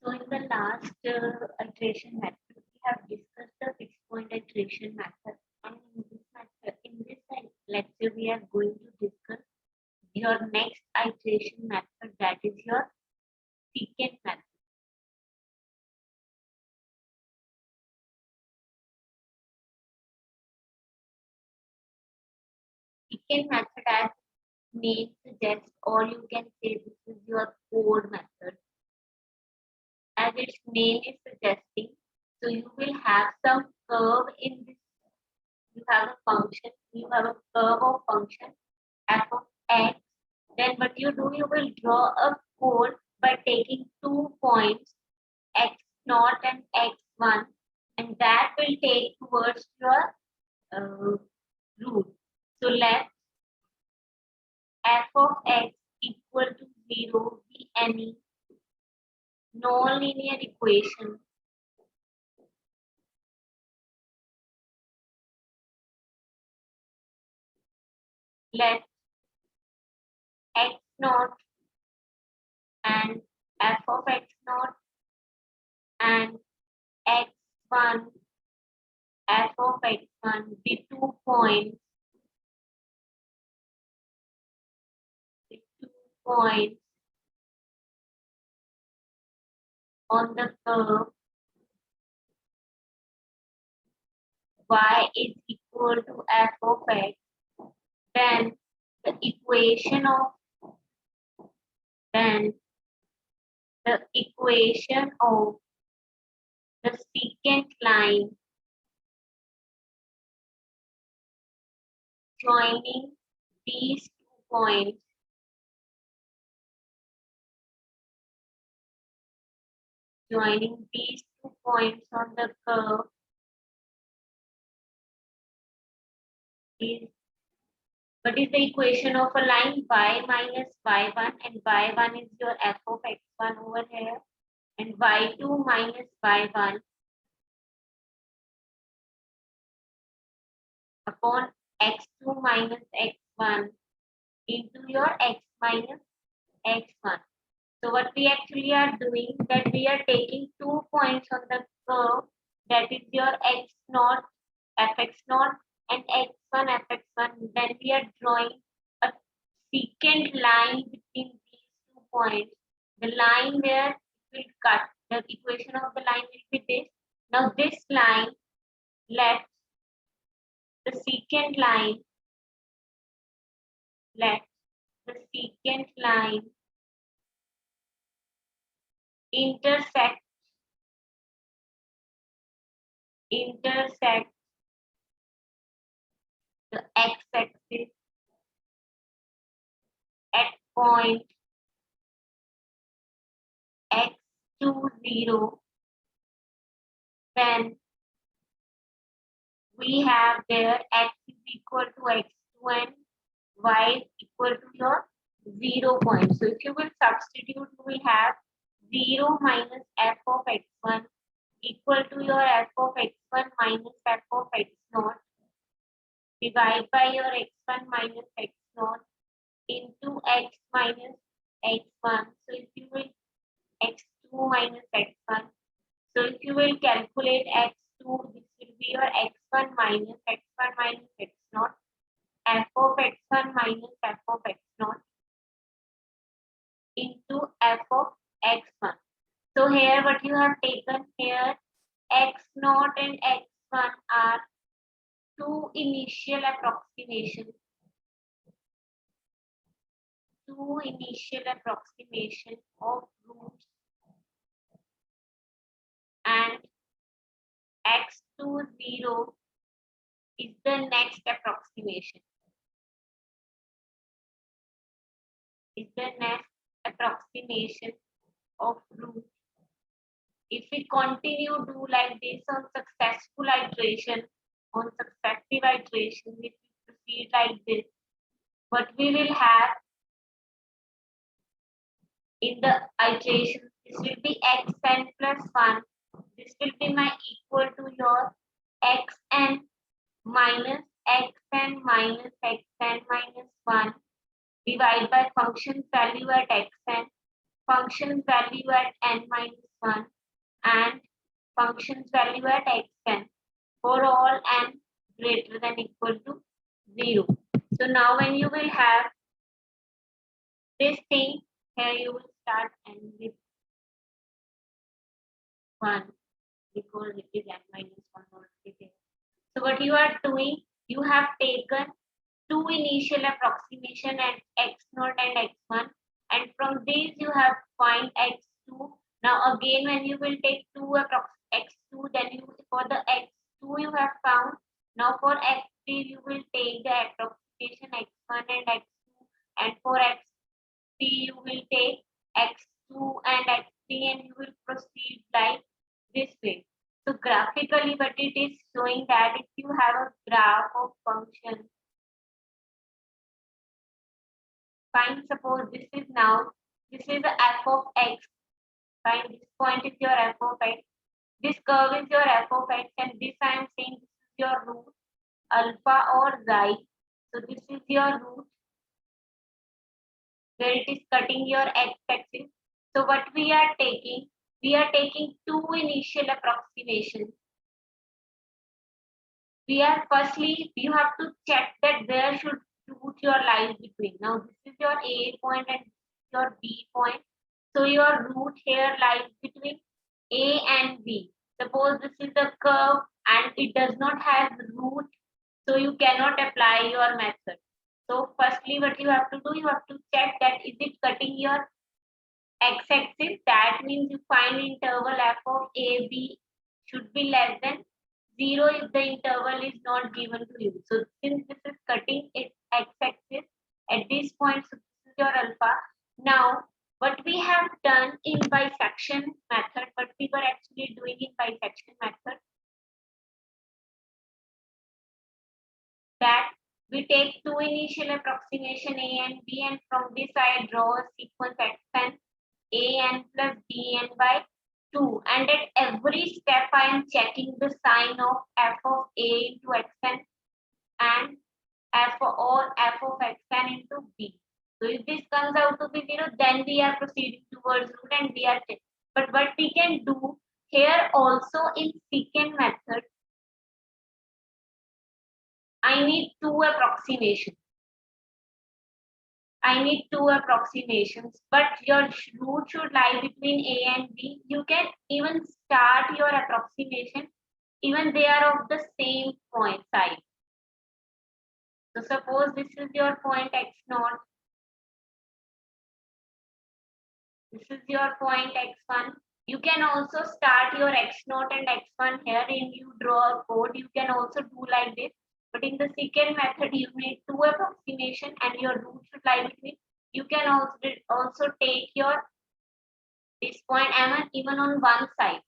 So in the last iteration method, we have discussed the 6-point iteration method, and in this lecture, we are going to discuss your next iteration method, that is your secant method. Secant method, as name suggests, or you can say this is your code method, as its name is suggesting. So you will have some curve in this. You have a function, you have a curve of function f of x. Then what you do, you will draw a code by taking 2 points x0 and x1, and that will take towards your root. So let f of x equal to 0 be any non-linear equation let x0 and f of x0 and x1 f of x1 be 2 points on the curve y is equal to f of x, then the equation of the secant line joining these 2 points on the curve is, what is the equation of a line? Y minus y1, and y1 is your f of x1 over here, and y2 minus y1 upon x2 minus x1 into your x minus x1. So what we actually are doing, that we are taking 2 points on the curve, that is your x0, fx0 and x1, fx1. Then we are drawing a secant line between these 2 points. The line where it will cut, the equation of the line will be this. Now this line, let the secant line intersect the x-axis at point x20, then we have there x is equal to x2 and y is equal to your 0 point. So if you will substitute, you will have 0 minus f of x1 equal to your f of x1 minus f of x0, divide by your x1 minus x0 into x minus x1. So if you will x2 minus x1. So if you will calculate x2, this will be your x1 minus x0, f of x1 minus f of x0 into f of x1. So here what you have taken here, x0 and x1 are 2 initial approximations. 2 initial approximation of roots, and x20 is the next approximation. Of root. If we continue do like this on successive iteration, if we proceed like this, what we will have in the iteration, this will be xn plus 1. This will be my equal to your xn minus 1 divided by function value at xn, function value at n minus x1 and function's value at xn for all n greater than equal to 0. So now when you will have this thing, here you will start n with 1 because it is n minus 1 already there. So what you are doing, you have taken two initial approximation at x0 and x1, and from these you have find x2. Now again when you will take two x2, then you for the x2 you have found. Now for x3 you will take the approximation x1 and x2, and for x3 you will take x2 and x3, and you will proceed like this way. So graphically what it is showing that if you have a graph of function, fine, suppose this is the f of x, fine, this point is your f of x, this curve is your f of x, and this I am saying this is your root alpha or xi. So this is your root where it is cutting your x-axis. So what we are taking two initial approximations. We are firstly, you have to check that where should root your lies between. Now this is your A point and your B point. So your root here lies between A and B. Suppose this is the curve and it does not have root, so you cannot apply your method. So firstly what you have to do, you have to check that is it cutting your x-axis. That means you find interval f of AB should be less than 0 if the interval is not given to you. So since this is cutting its x-axis at this point, so this is your alpha. Now what we have done in bisection method, what we were actually doing in bisection method, that we take two initial approximation A and B, and from this I draw a sequence xn an plus bn by 2, and at every step I am checking the sign of f of a into xn and f of xn into b. So if this comes out to be 0, then we are proceeding towards root and we are checking. But what we can do here also in secant method, I need two approximations. But your root should lie between A and B. You can even start your approximation even they are of the same point side. So suppose this is your point x0. This is your point x1. You can also start your x0 and x1 here, and you draw a code. You can also do like this. But in the secant method, you need two approximation and your root should lie between. You can also take your this point m even on one side.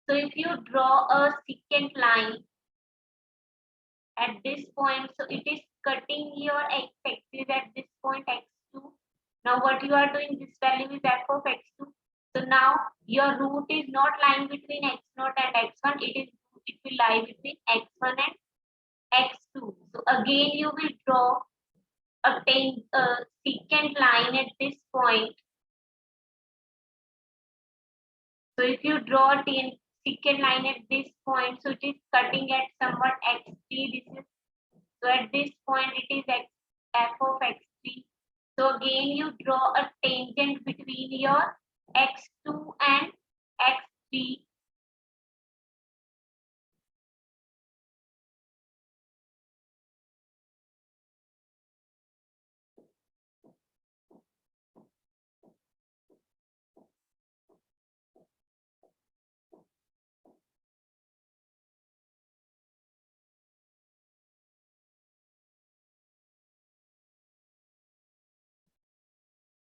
So if you draw a secant line at this point, so it is cutting your x-axis at this point x2. Now what you are doing, this value is f of x2. So now your root is not lying between x0 and x1. It will lie between x1 and x2. So again you will draw a secant line at this point. So if you draw a secant line at this point, so it is cutting at somewhat x3. This is so at this point it is f of x3. So again you draw a tangent between your x2 and x3.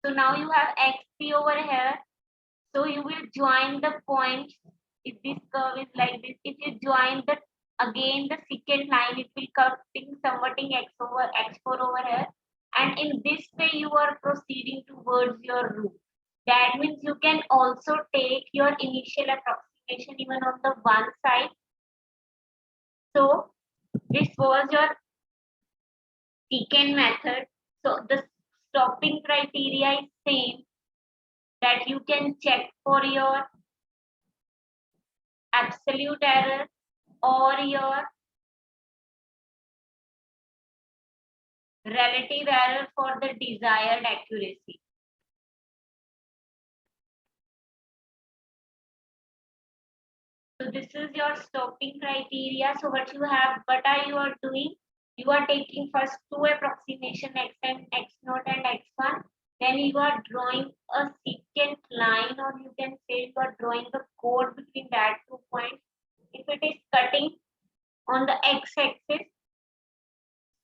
So now you have x3 over here. So you will join the points. If this curve is like this, if you join the again the secant line, it will cutting somewhatting x4 over here. And in this way you are proceeding towards your root. That means you can also take your initial approximation even on the one side. So this was your secant method. So the stopping criteria is same, that you can check for your absolute error or your relative error for the desired accuracy. So this is your stopping criteria. So what you are doing? You are taking first two approximation x and x naught and x1. Then you are drawing a secant line, or you can say you are drawing the chord between that 2 points. If it is cutting on the x-axis,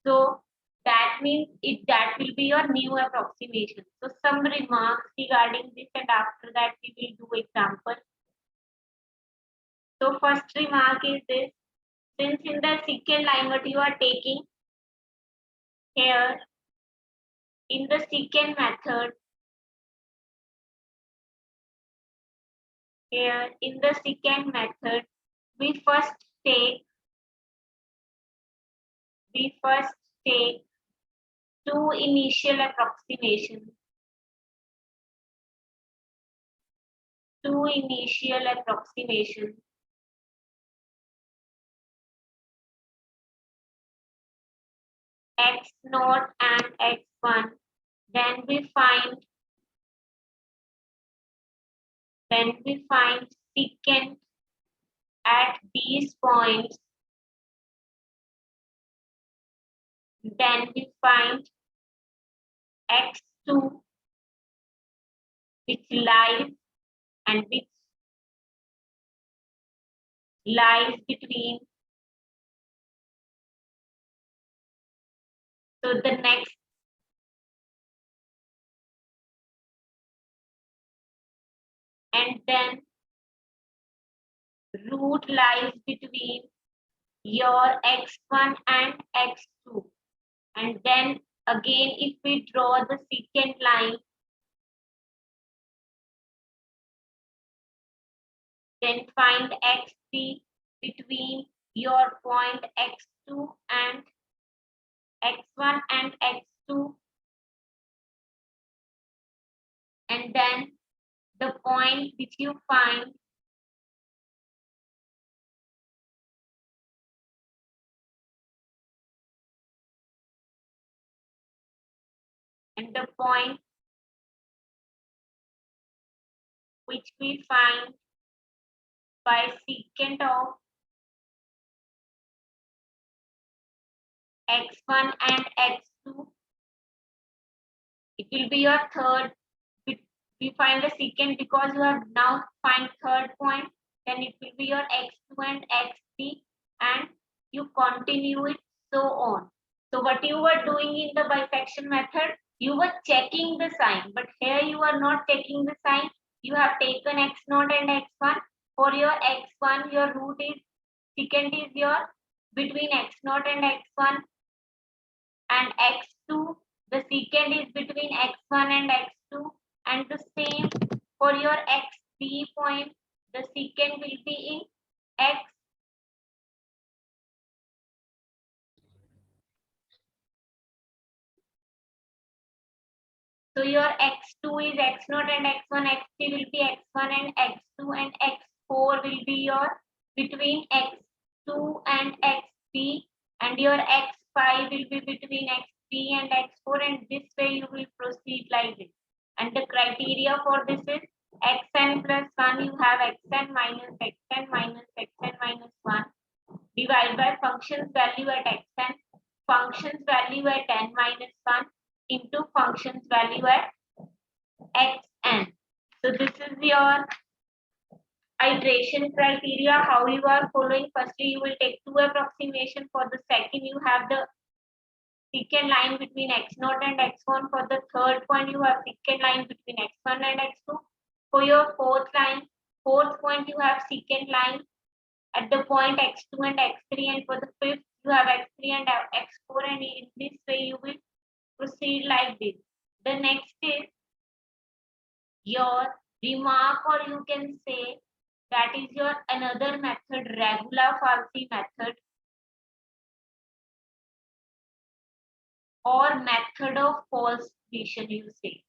so that means that will be your new approximation. So some remarks regarding this, and after that we will do example. So first remark is this: since in the secant line what you are taking here in the secant method, we first take two initial approximations. X naught and x1. Then we find secant at these points. Then we find x2, which lies between. So the next, and then root lies between your x1 and x2. And then again, if we draw the secant line, then find x3 between your point x2 and x1 and x2, and then the point which you find and the point which we find by secant of x1 and x2, it will be your third. We find the secant because you have now find third point, then it will be your x2 and x3, and you continue it so on. So what you were doing in the bisection method, you were checking the sign, but here you are not checking the sign. You have taken x naught and x1. For your x1, your root is secant is your between x naught and x1, and x2, the secant is between x1 and x2, and the same for your x3 point, the secant will be in x. So your x2 is x naught and x1, x3 will be x1 and x2, and x4 will be your between x2 and x3, and your x5 will be between x3 and x4, and this way you will proceed like this. And the criteria for this is xn plus 1, you have xn minus 1 divided by function's value at xn, function's value at n minus 1 into function's value at xn. So this is your iteration criteria, how you are following. Firstly, you will take two approximation. For the second, you have the secant line between x naught and x1. For the third point, you have secant line between x1 and x2. For your fourth point, you have secant line at the point x2 and x3, and for the fifth, you have x3 and x4, and in this way you will proceed like this. The next is your remark, or you can say that is your another method, regular falsy method, or method of false vision, you say.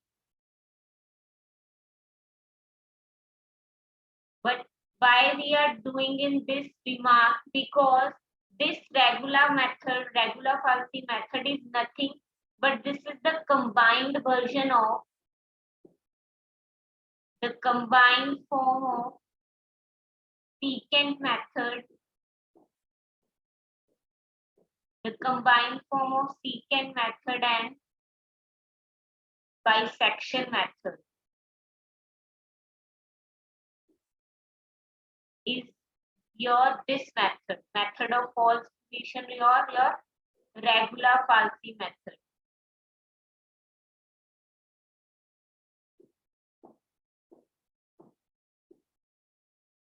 But Why we are doing in this remark? Because this regular method, regular falsi method is nothing but this is the combined version of the combined form of secant method, the combined form of secant method and bisection method is this method of false position, your regular falsi method.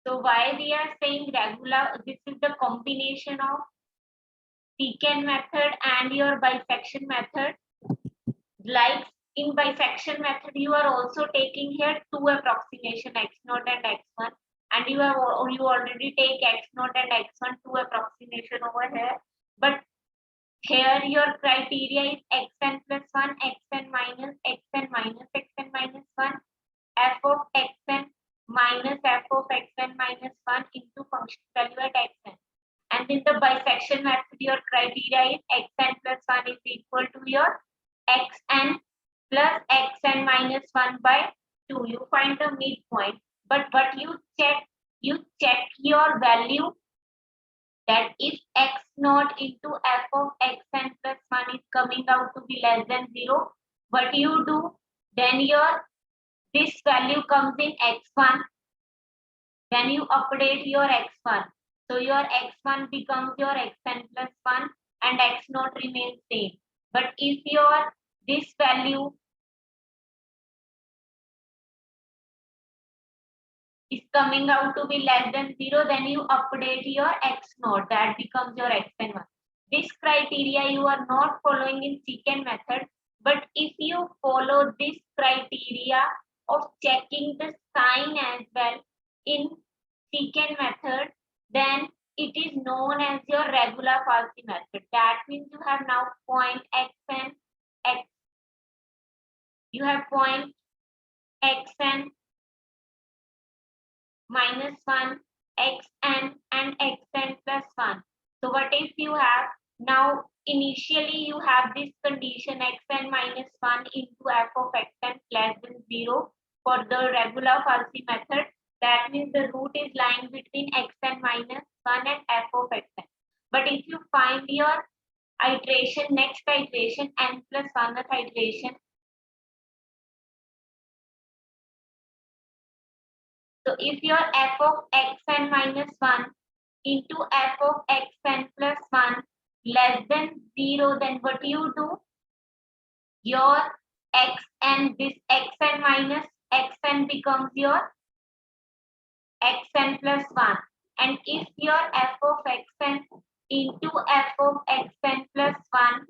So why we are saying regular? This is the combination of secant method and your bisection method. Like in bisection method, you are also taking here two approximation x0 and x1, and you already take x0 and x1 two approximation over here. But here your criteria is xn plus 1, xn minus 1, f of xn minus f of xn minus 1 into function value at xn. And in the bisection method, your criteria is xn plus 1 is equal to your xn plus xn minus 1 by 2. You find the midpoint. But what you check your value, that if x naught into f of xn plus 1 is coming out to be less than 0, what you do, then this value comes in x1, then you update your x1. So your x1 becomes your xn plus 1 and x naught remains same. But if this value is coming out to be less than 0, then you update your x naught, that becomes your xn1. This criteria you are not following in secant method, but if you follow this criteria of checking the sign as well in secant method, then it is known as your regular falsi method. That means you have now point xn, you have point xn minus 1, xn and xn plus 1. So what if you have now initially you have this condition xn minus 1 into f of xn less than 0 for the regular falsi method. That means the root is lying between xn minus 1 and f of xn. But if you find your iteration, next iteration, n plus 1th iteration, so if your f of xn minus 1 into f of xn plus 1 less than 0, then what you do? Your xn, this xn minus xn becomes your xn plus 1. And if your f of xn into f of xn plus 1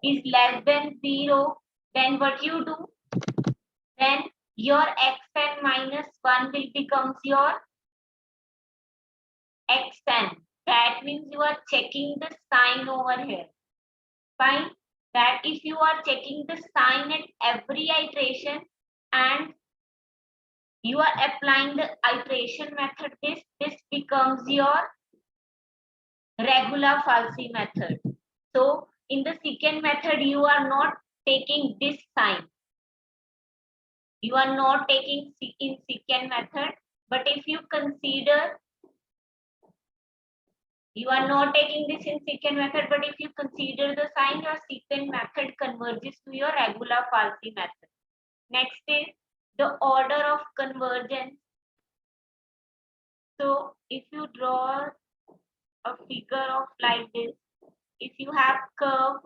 is less than 0, then what you do? Then your xn minus 1 will becomes your xn. That means you are checking the sign over here. Fine. That if you are checking the sign at every iteration and you are applying the iteration method, this becomes your regular falsi method. So in the secant method, you are not taking this sign. You are not taking in secant method, but if you consider, you are not taking this in secant method, but if you consider the sign, your secant method converges to your regular falsi method. Next is the order of convergence. So if you draw a figure of like this, if you have curve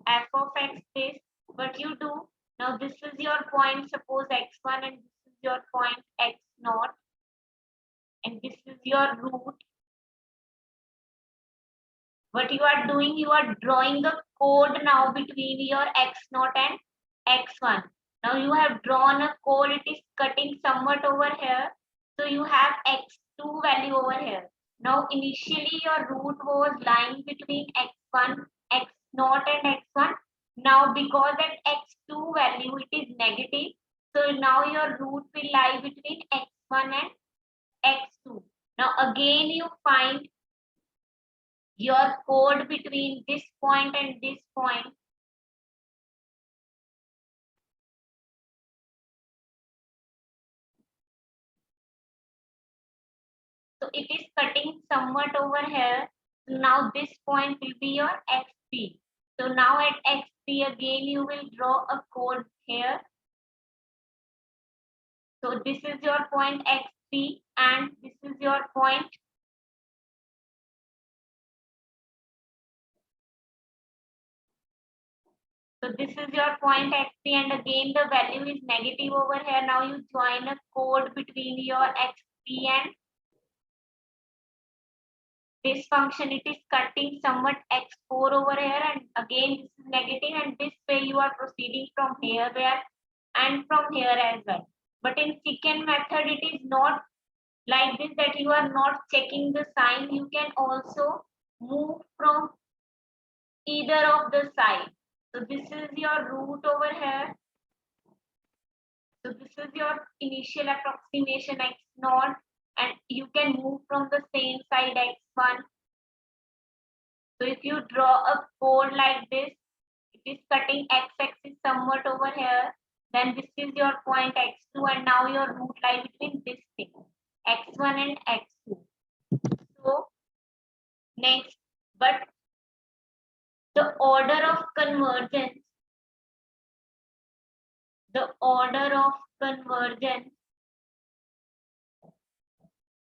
f of x this, what you do, now this is your point, suppose x1, and this is your point x0, and this is your root. What you are doing, you are drawing the code now between your x0 and x1. Now you have drawn a code, it is cutting somewhat over here. So you have x2 value over here. Now initially your root was lying between x1, x0 and x1. Now because at x2 value it is negative, So now your root will lie between x1 and x2. Now again you find your chord between this point and this point. So it is cutting somewhat over here. So now this point will be your x3. So now at x3 again you will draw a chord here. So this is your point x3 and this is your point. So this is your point x3 and again the value is negative over here. Now you join a chord between your x3 and this function. It is cutting somewhat x4 over here and again this is negative, and this way you are proceeding from here where and from here as well. But in secant method it is not like this, that you are not checking the sign. You can also move from either of the side. So this is your root over here. So this is your initial approximation x0, and you can move from the same side x1. So if you draw a chord like this, it is cutting x-axis somewhat over here. Then this is your point x2, and now your root lie between this thing, x1 and x2. So next, but the order of convergence, the order of convergence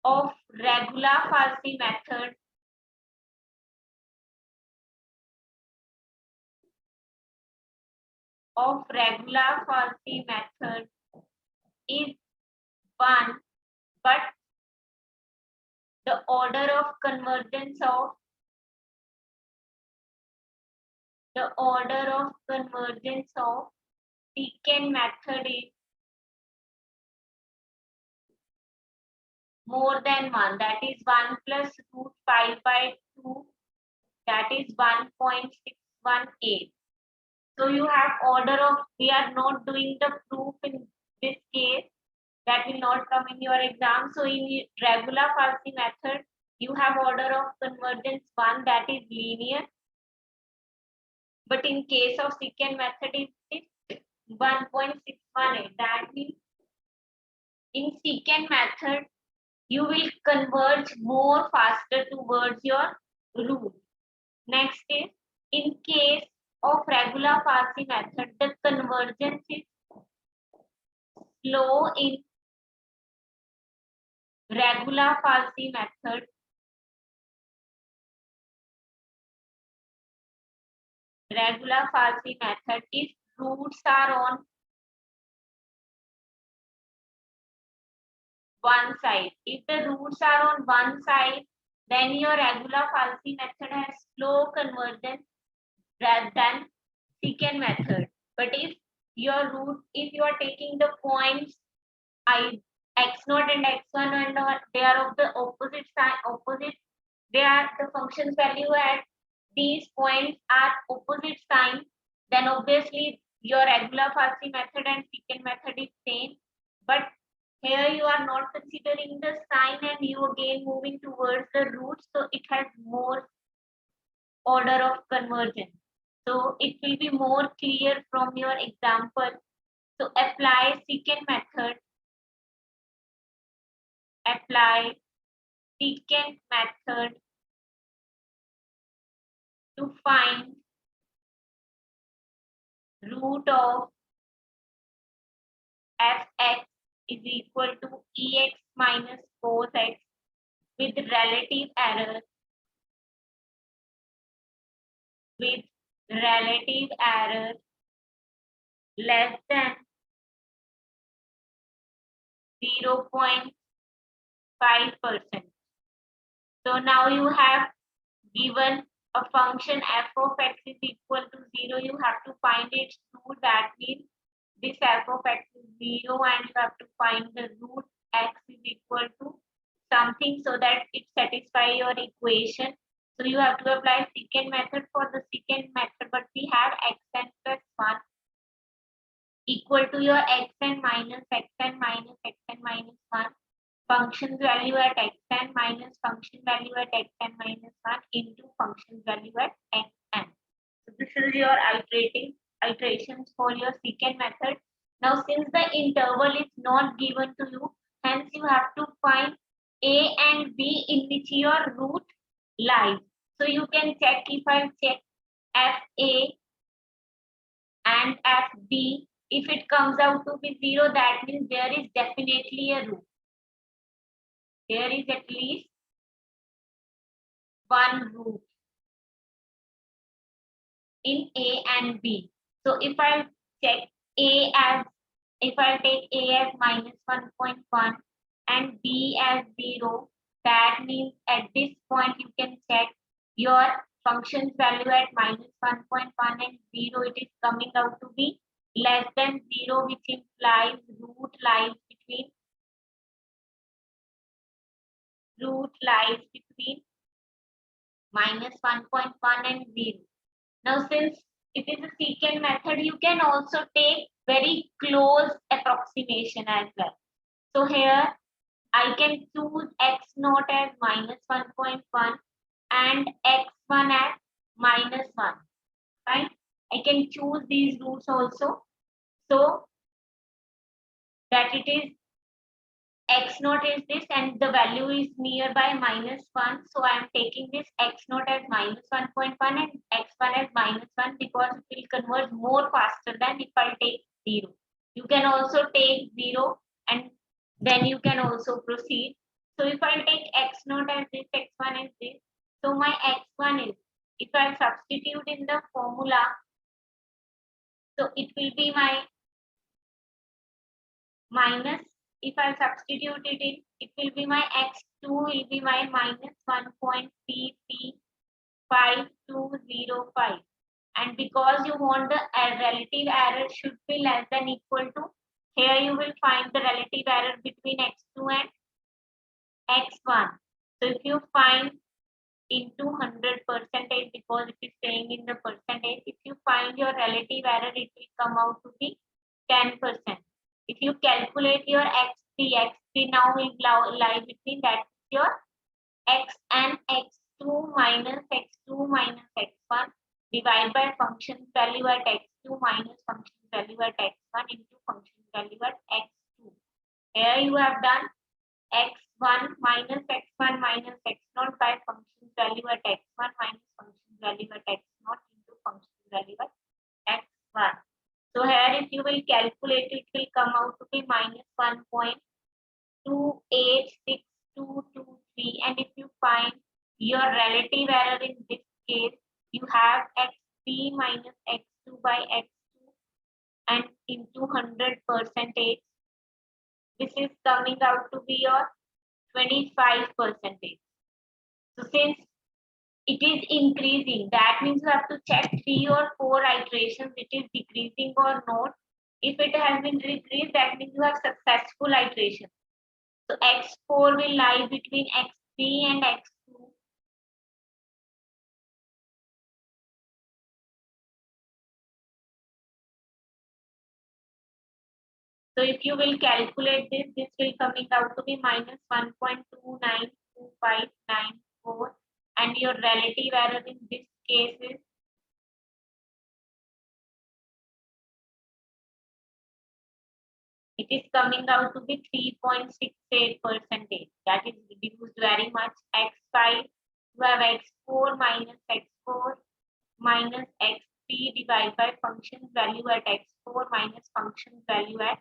of regular Farsi method is 1, but the order of convergence of secant method is more than 1, that is 1 plus root 5 by 2, that is 1.618. So you have order of, we are not doing the proof in this case, that will not come in your exam. So in regular Farsi method, you have order of convergence 1, that is linear. But in case of secant method, it is 1.618. That means in secant method, you will converge more faster towards your root. Next is, in case of regular Farsi method, the convergence is slow in regular Farsi method. Regular Farsi method, if roots are on one side. If the roots are on one side, then your regular Farsi method has slow convergence rather than secant method. But if your root, if you are taking the points x0 and x1 and they are of the opposite sign, they are the function's value at these points are opposite sign, then obviously your regular Farsi method and secant method is same. But here you are not considering the sign and you again moving towards the root, so it has more order of convergence. So it will be more clear from your example. So apply secant method to find root of fx is equal to ex minus cos x with relative error less than 0.5%. So now you have given a function f of x is equal to 0. You have to find its root. That means this f of x is 0 and you have to find the root x is equal to something so that it satisfies your equation. So you have to apply secant method for the secant method, but we have xn plus 1 equal to your x n minus x n minus x n minus 1 function value at x n minus function value at x n minus 1 into function value at x n. So this is your iterations for your secant method. Now since the interval is not given to you, hence you have to find a and b in which your root lies. So you can check, if I check fa and fb, if it comes out to be 0, that means there is definitely a root. There is at least one root in A and B. So if I check A as, if I take A as minus 1.1 and B as 0, that means at this point you can check your function's value at minus 1.1 and 0. It is coming out to be less than 0, which implies root lies between minus 1.1 and 0. Now, since it is a secant method, you can also take very close approximation as well. So here I can choose x naught as minus 1.1 and x1 as minus 1. Right? I can choose these roots also, so that it is x naught is this and the value is nearby minus 1. So I am taking this x naught as minus 1.1 and x1 as minus 1 because it will converge more faster than if I take 0. You can also take 0 and then you can also proceed. So if I take x naught as this, x1 as this, so my x1 is, if I substitute in the formula, so it will be my minus, if I substitute it in, it will be my x2 will be my minus 1.335205. And because you want the relative error should be less than equal to, here you will find the relative error between x2 and x1. So if you find into 100 percentage, because it is saying in the percentage, if you find your relative error, it will come out to be 10%. If you calculate your x3 now will lie between, that your x and x2 minus x1 divided by function value at x2 minus function value at x1 into function value at x2. Here you have done x1 minus x1 minus x0 by function value at x1 minus function value at x0 into function value at x1. So here if you will calculate, it will come out to be minus 1.286223. And if you find your relative error in this case, you have x3 minus x2 by x2 and into 100 percentage. This is coming out to be your 25 percentage. So since it is increasing, that means you have to check 3 or 4 iterations, it is decreasing or not. If it has been decreased, that means you have successful iteration. So x4 will lie between x3 and x2. So if you will calculate this, this will coming out to be minus 1.292594. And your relative error in this case is it is coming out to be 3.68 percentage. That is reduced very much. x5, you have x4 minus x3 divided by function value at x4 minus function value at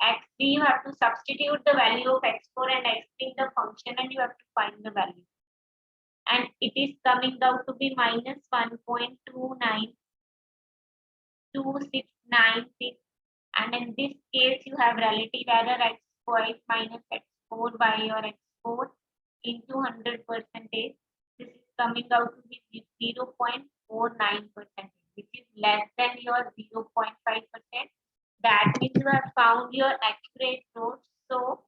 x3. You have to substitute the value of x4 and x3 in the function and you have to find the value. And it is coming out to be minus 1.292696. And in this case, you have relative error x5 minus x4 by your x4 into 100 percentage. This is coming out to be 0.49%, which is less than your 0.5%. That means you have found your accurate note. So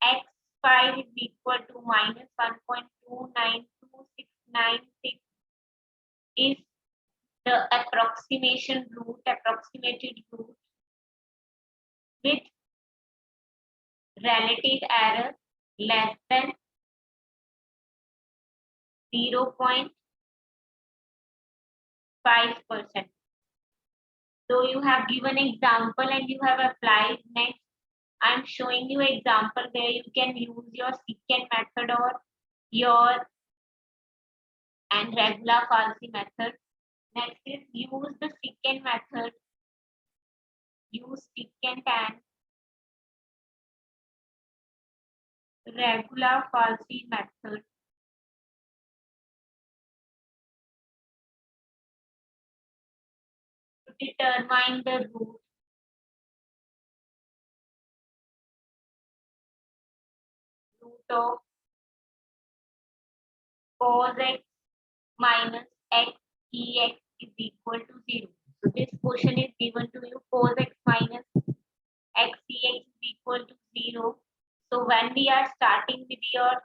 x5 is equal to minus 1.292696 is the approximation root, approximated root with relative error less than 0.5%. So you have given example and you have applied. Next, I'm showing you example where you can use your secant method or your and regular falsi method. Next is use the secant method. Use secant and regular falsi method to determine the root of cos x minus x ex is equal to 0. So this question is given to you, cos x minus x ex is equal to 0. So when we are starting with your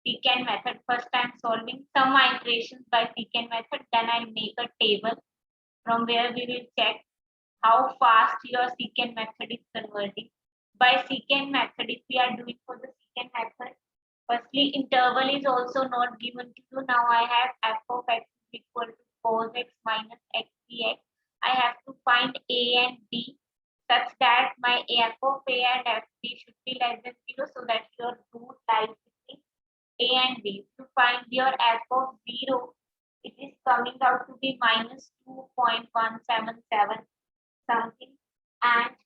secant method, first I'm solving some iterations by secant method, then I'll make a table from where we will check how fast your secant method is converting. By secant method, if we are doing for the secant method, firstly, interval is also not given to you. Now I have f of x is equal to cos x minus x dx. I have to find a and b such that my f of a and f b should be less than 0 so that your root lies between a and b. To find your f of 0, it is coming out to be minus 2.177 something, and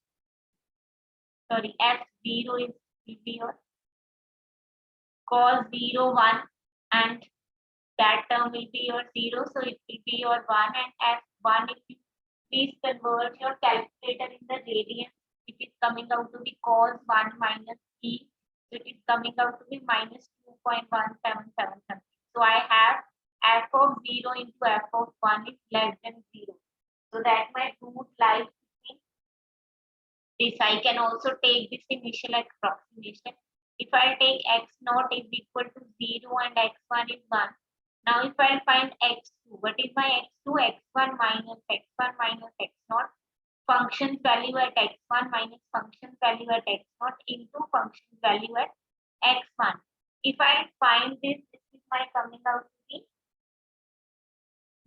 sorry, f0 is will be your cos 0 1, and that term will be your 0, so it will be your 1, and f1, if you please convert your calculator in the radians, it is coming out to be cos 1 minus e, so it is coming out to be minus 2.177 something. So I have f of 0 into f of 1 is less than 0, so that my root lies between this. I can also take this initial approximation. If I take x naught is equal to 0 and x1 is 1. Now if I find x2, what is my x2? x1 minus x naught, function value at x1 minus function value at x naught into function value at x1. If I find this, this is my coming out to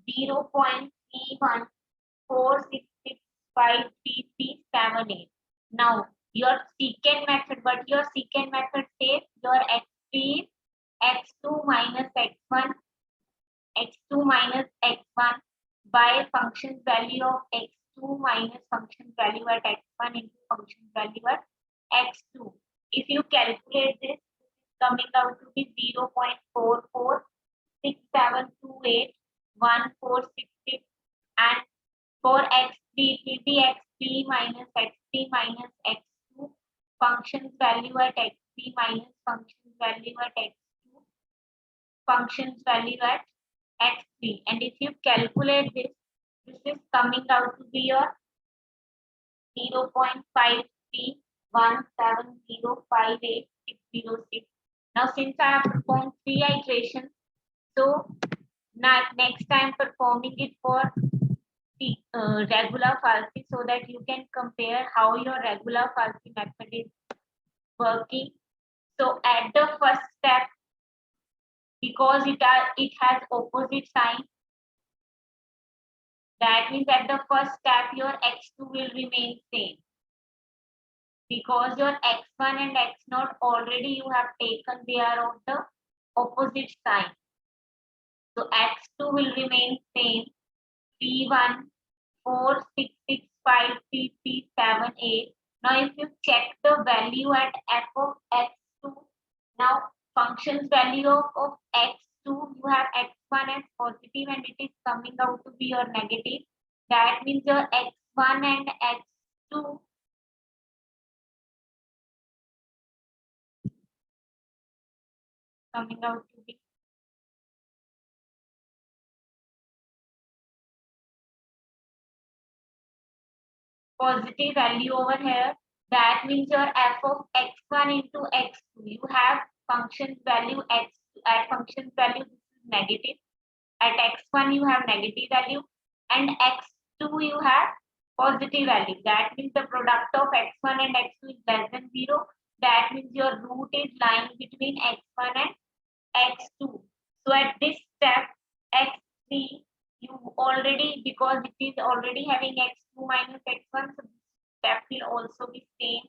be 0.3146653378. Now your secant method, but your secant method says your x3 is x2 minus x1 by function value of x2 minus function value at x1 into function value at x2. If you calculate this, coming out to be 0.4467281466, and for x3 it will be x3 minus x2 function value at x3 minus function value at x2 functions value at x3, and if you calculate this, this is coming out to be your 0.5317058606. Now since I have performed 3 iterations, so now next time performing it for the regular falsi, so that you can compare how your regular falsi method is working. So at the first step, because it has opposite sign, that means at the first step your x2 will remain same, because your x1 and x0 already you have taken, they are of the opposite sign. So x2 will remain same, 3146653378. Now if you check the value at f of x2, now functions value of x2, you have x1 as positive and it is coming out to be your negative. That means your x1 and x2 coming out to be positive value over here. That means your f of x1 into x2, you have function value x at function value, this is negative. At x1 you have negative value, and x2 you have positive value. That means the product of x1 and x2 is less than 0. That means your root is lying between x1 and x2. So at this step, x3, you already, because it is already having x2 minus x1, so this step will also be same.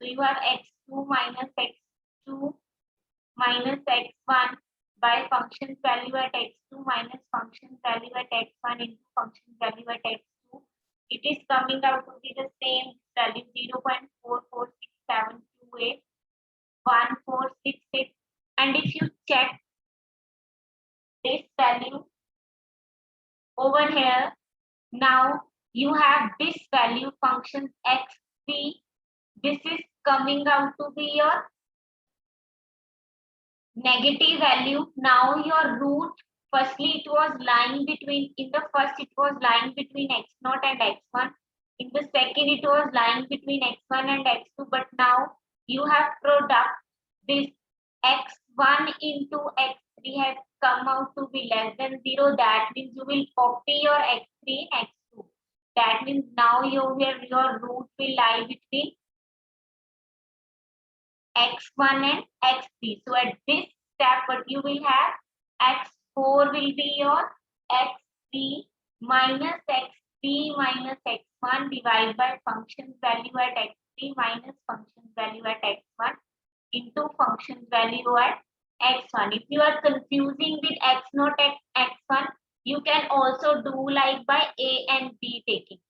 So you have x2 minus x2 minus x1 by function value at x2 minus function value at x1 into function value at x2. It is coming out to be the same value 0.4467281466. And if you check this value over here, now you have this value function x3. This is coming out to be your negative value. Now your root, firstly it was lying between, in the first it was lying between x0 and x1. In the second it was lying between x1 and x2, but now you have product, this x1 into x3 has come out to be less than 0. That means you will copy your x3 in x2. That means now your root will lie between x1 and x3. So at this step, what you will have, x4 will be your x3 minus x3 minus x1 divided by function value at x3 minus function value at x1 into function value at x1. If you are confusing with x0 at x1, you can also do like by a and b taking.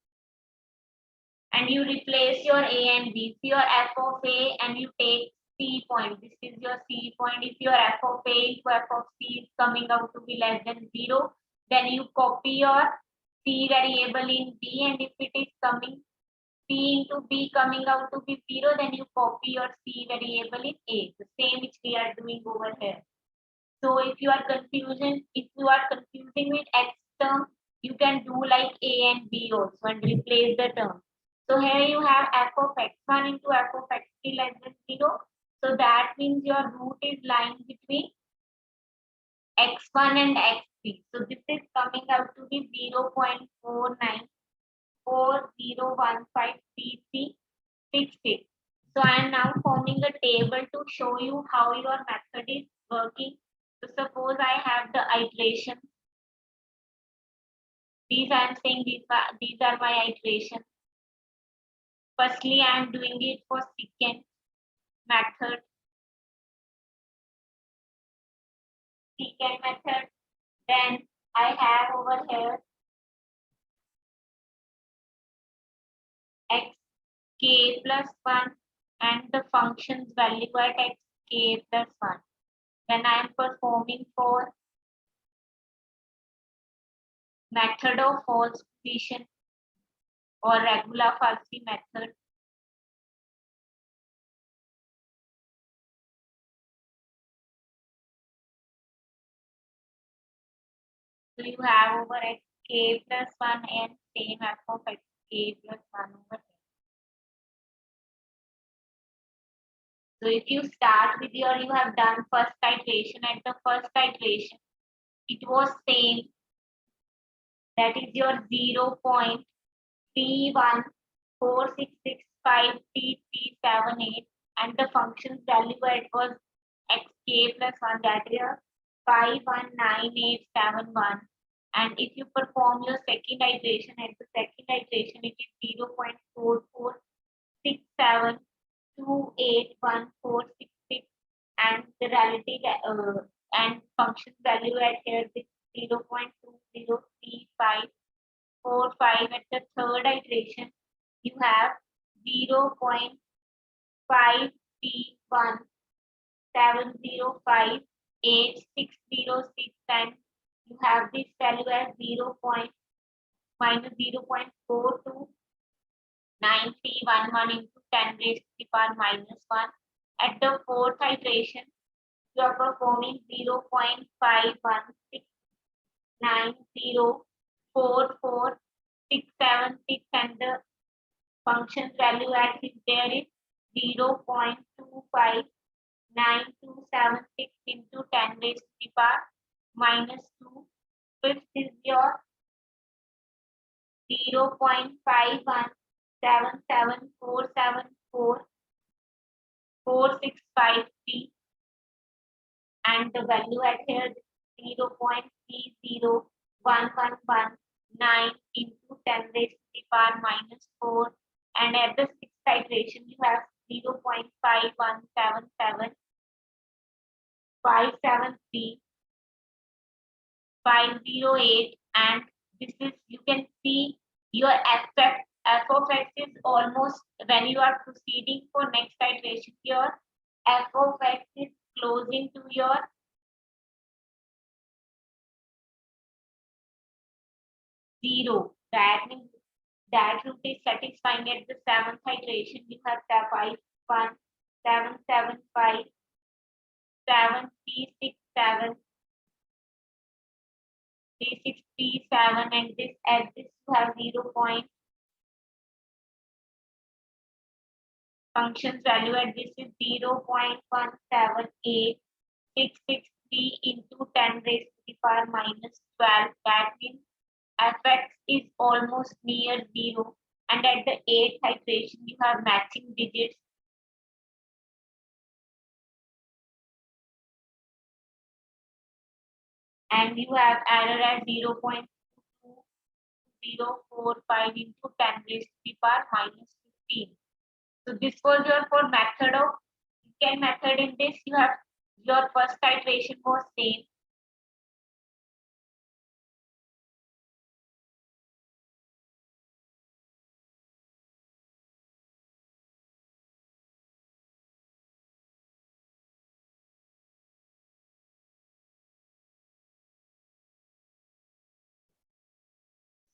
And you replace your a and b. If your f of a and you take c point, this is your c point. If your f of a into f of c is coming out to be less than 0, then you copy your c variable in b, and if it is coming c into b coming out to be 0, then you copy your c variable in a. The same which we are doing over here. So if you are confusing with x term, you can do like a and b also and replace the term. So here you have f of x1 into f of x3 less than 0. So that means your root is lying between x1 and x3. So this is coming out to be 0.4940153366. So I am now forming a table to show you how your method is working. So suppose I have the iteration. These I am saying these are my iterations. Firstly, I am doing it for secant method. Secant method. Then I have over here xk plus 1 and the function's value at xk plus 1. Then I am performing for method of false position or regular falsy method. So you have over xk plus 1 and same f of xk plus 1 over here. So if you start with you have done first iteration. At the first iteration, it was same. That is your 0.3146653378, and the function's value it was xk plus 1, that is 519871. And if you perform your second iteration, at the second iteration it is 0.4467281466, and the relative and function value at here is 0.203545. At the third iteration, you have 0.5317058606, and you have this value as 0.429311 into 10 raised to the power minus 1. At the fourth iteration, you are performing 0.5169044676, and the function value at is there is 0.259276 into 10 raised to the power minus 2. Fifth is your 0.517747444653, and the value at here is 0.30111 into 10 raised to the power minus 4, and at the sixth iteration you have 0.5177573 and this is, you can see your f of x is almost, when you are proceeding for next iteration, your f of x is closing to your 0. That means that root is satisfying at the seventh iteration. You have 517573637 and this at this you have 0 point. Function's value at this is 0.178663 into 10 raised to the power minus 12. That means fx is almost near 0, and at the eighth iteration you have matching digits. And you have error at 0.22045 into 10 raised to the power minus 15. So this was your for method of secant method. In this you have your first iteration was same.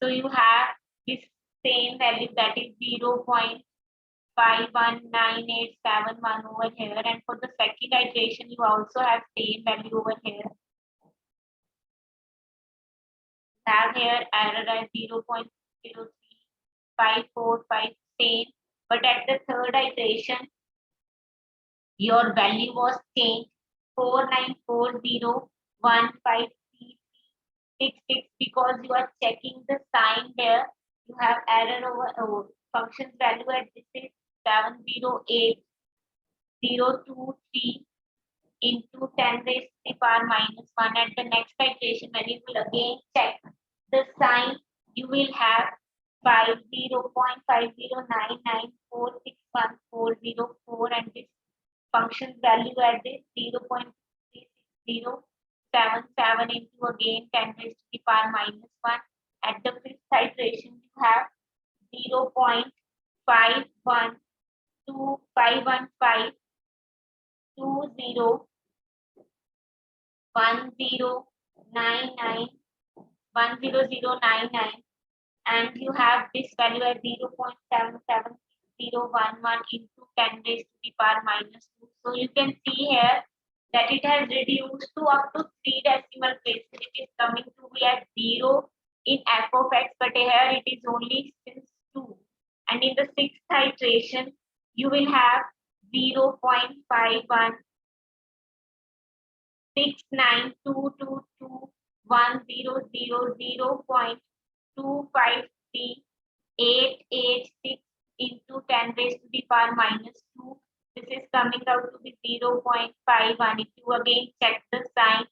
So you have this same value, that is 0.519871 over here, and for the second iteration you also have same value over here. Have here error at 0.03545 same, but at the third iteration your value was changed 4940153366 because you are checking the sign there. You have error over function's value at this is 708023 into 10 raised to the power minus 1. At the next iteration, when you will again check the sign, you will have 50.509946144 and this function value at this 0.36077 into again 10 raised to the power minus 1. At the fifth iteration, you have 0.51251520 10099 and you have this value at 0.776011 into 10 raised to the power minus 2. So you can see here that it has reduced to up to 3 decimal places. It is coming to be at 0 in f of x, but here it is only since 2. And in the sixth iteration, you will have 0.51 692221000.253886 into 10 raised to the power minus 2. This is coming out to be 0.51. If you again check the sign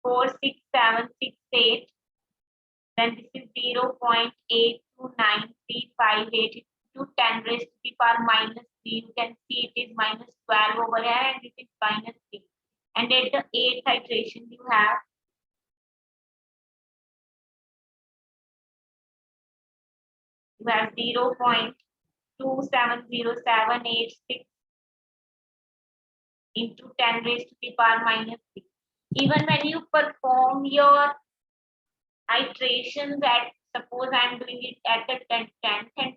748466768, then this is 0.829358 to 10 raised to the power minus 3. You can see it is minus 12 over here and it is minus 3. And at the eighth iteration, you have you have 0.270786 into 10 raised to the power minus 3. Even when you perform your iterations at, suppose I am doing it at the 10th and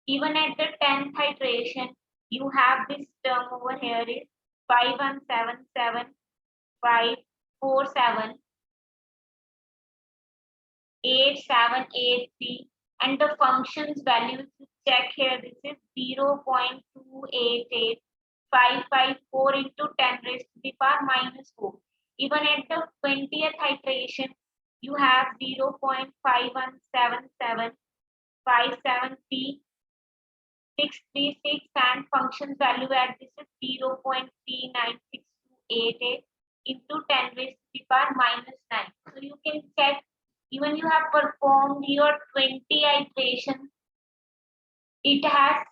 even at the 10th iteration, you have this term over here is 517754783 and the function's value to check here, this is 0.288554 into 10 raised to the power minus 4. Even at the 20th iteration, you have 0.5177573 636 and function value at this is 0.396288 into 10 raised to the power minus 9. So you can check even you have performed your 20 iterations, it has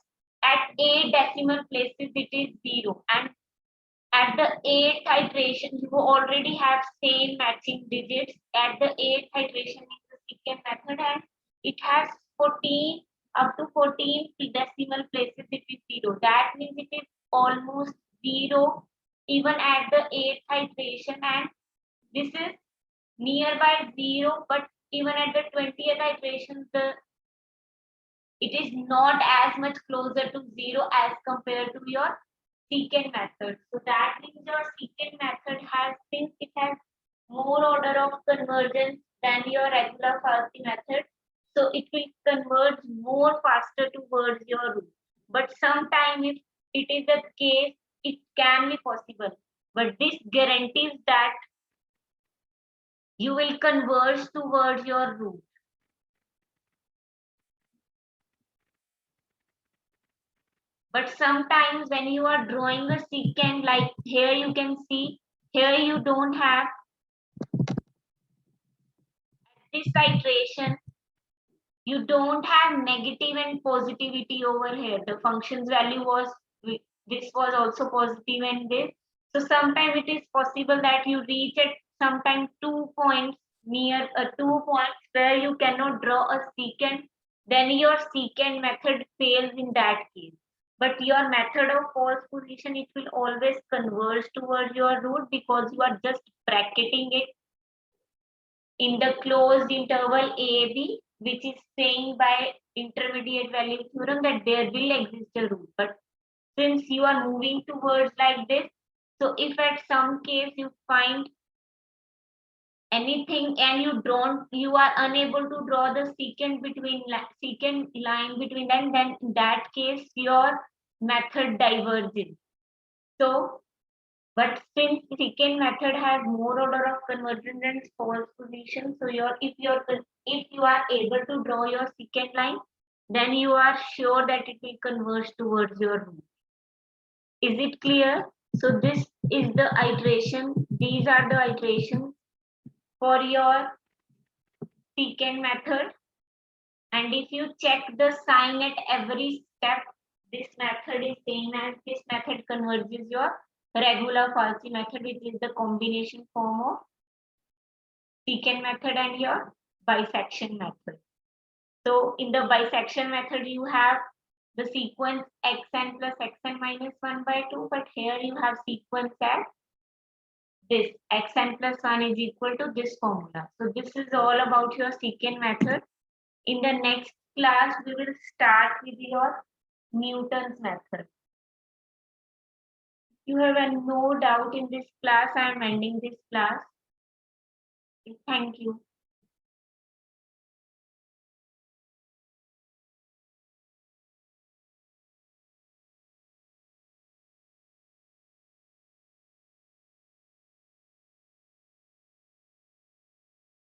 at 8 decimal places it is 0 and at the 8th iteration you already have same matching digits at the 8th iteration in the secant method and it has 14 up to 14 decimal places it is 0. That means it is almost 0 even at the 8th iteration and this is nearby 0 but even at the 20th iteration it is not as much closer to 0 as compared to your secant method. So that means your secant method has, since it has more order of convergence than your regular Falsi method, so it will converge more faster towards your root. But sometimes if it is the case, it can be possible. But this guarantees that you will converge towards your root. But sometimes when you are drawing a secant, like here you can see, here you don't have this iteration, you don't have negative and positivity over here. The function's value was, this was also positive and this. So sometimes it is possible that you reach at sometimes 2 points near 2 points where you cannot draw a secant, then your secant method fails in that case. But your method of false position, it will always converge towards your root because you are just bracketing it in the closed interval AB, which is saying by intermediate value theorem that there will exist a root. But since you are moving towards like this, so if at some case you find anything and you are unable to draw the secant line between them, then in that case your method diverges. So but since secant method has more order of convergence than false position, so if you are able to draw your secant line, then you are sure that it will converge towards your root. Is it clear? So this is the iteration. These are the iterations for your secant method. And if you check the sign at every step, this method is same as this method converges your regular Falsi method, which is the combination form of secant method and your bisection method. So in the bisection method, you have the sequence xn plus xn minus 1 by 2, but here you have sequence as this xn plus 1 is equal to this formula. So this is all about your secant method. In the next class, we will start with your Newton's method. You have no doubt in this class. I am ending this class. Thank you.